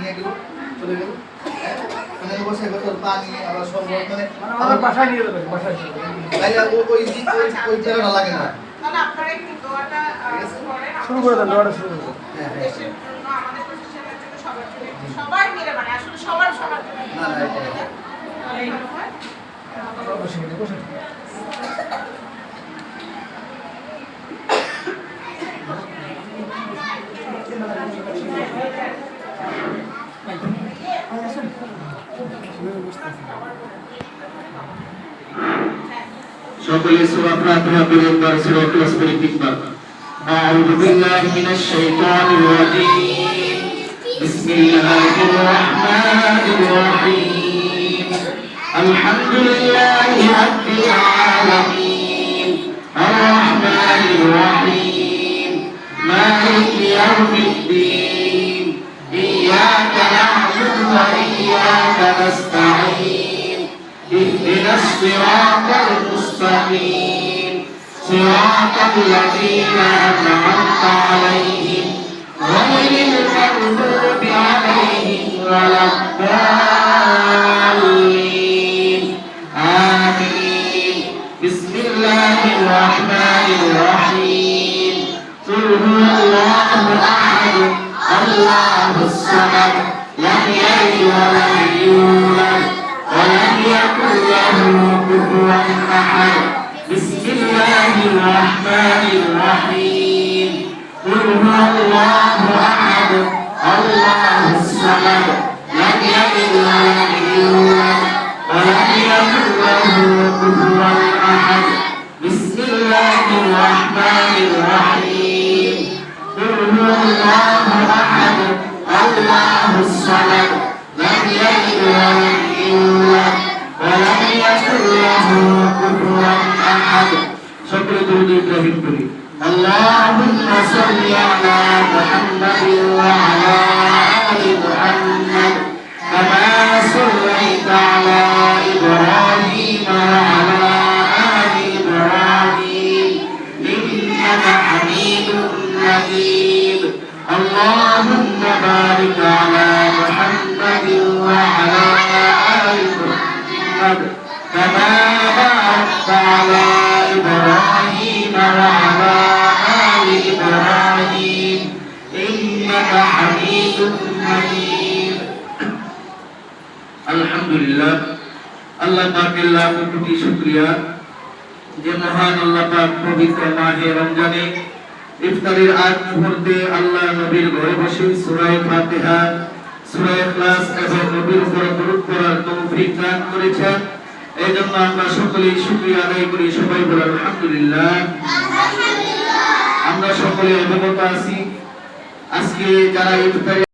নিয়ে গেল চলে গেল মানে বসে বছর পানি আবার শরবত মানে আমার বাসায় নিয়ে যাবে বাসায় তাইলে ওই জায়গাটা লাগে না তাহলে আপনারা একটু দোয়াটা করেন শুরু করে দেন দোয়াটা শুরু করে হ্যাঁ দেশের জন্য আমাদের প্রশাসনের জন্য সবার জন্য সবাই মিলে মানে আসলে সবার জন্য না না এটা তাহলে এইরকম হয় বসে বসে সকলে সূরা ফাতিহা পড়ে একবার সূরা ইখলাস পড়ে তিনবার আউযু বিল্লাহি মিনাশ শাইতানির রাজীম বিসমিল্লাহির রাহমানির রাহিম আলহামদুলিল্লাহি রাব্বিল আলামিন আর রাহমানির রাহিম মালিকি ইয়াউমিদ্দিন ইয়্যাকা না'বুদু ওয়া ইয়্যাকা নাস্তাঈন اهدنا الصراط المستقيم صراط الذين أنعمت عليهم غير المغضوب عليهم ولا الضالين آمين بسم الله الرحمن الرحيم قل هو الله أحد الله الصمد لم يلد ولم يولد ولم يكن له كفوا أحد بسم الله الرحمن الرحيم قل هو الله أحد الله الصمد لم يلد ولم يولد ولم يكن له كفوا أحد بسم الله الرحمن الرحيم قل هو الله أحد الله الصمد لم يلد ولم يولد ولم يكن له كفوا أحد شكر درود إبراهيم كري اللهم صل على محمد وعلى آل محمد كما صليت على إبراهيم وعلى آل إبراهيم إنك حميد مجيد اللهم بارك على محمد وعلى آل محمد كما باركت على إبراهيم وعلى آل إبراهيم إنك حميد مجيد الحمد لله আল্লাহ পাকের লাখ কোটি শুকরিয়া যে মহান আল্লাহ পাক পবিত্র মাহে রমজানে ইফতারের আগ মুহূর্তে আল্লাহ নবীর ঘরে বসে সূরা ফাতিহা সূরা ইখলাস এবং নবীর উপর দরুদ পড়ার তৌফিক দান করেছেন এইজন্য আমরা সকলেই শুকরিয়া আদায় করি সবাই বলি আলহামদুলিল্লাহ আলহামদুলিল্লাহ আমরা সকলে অবগত আছি আজকে যারা ইফতার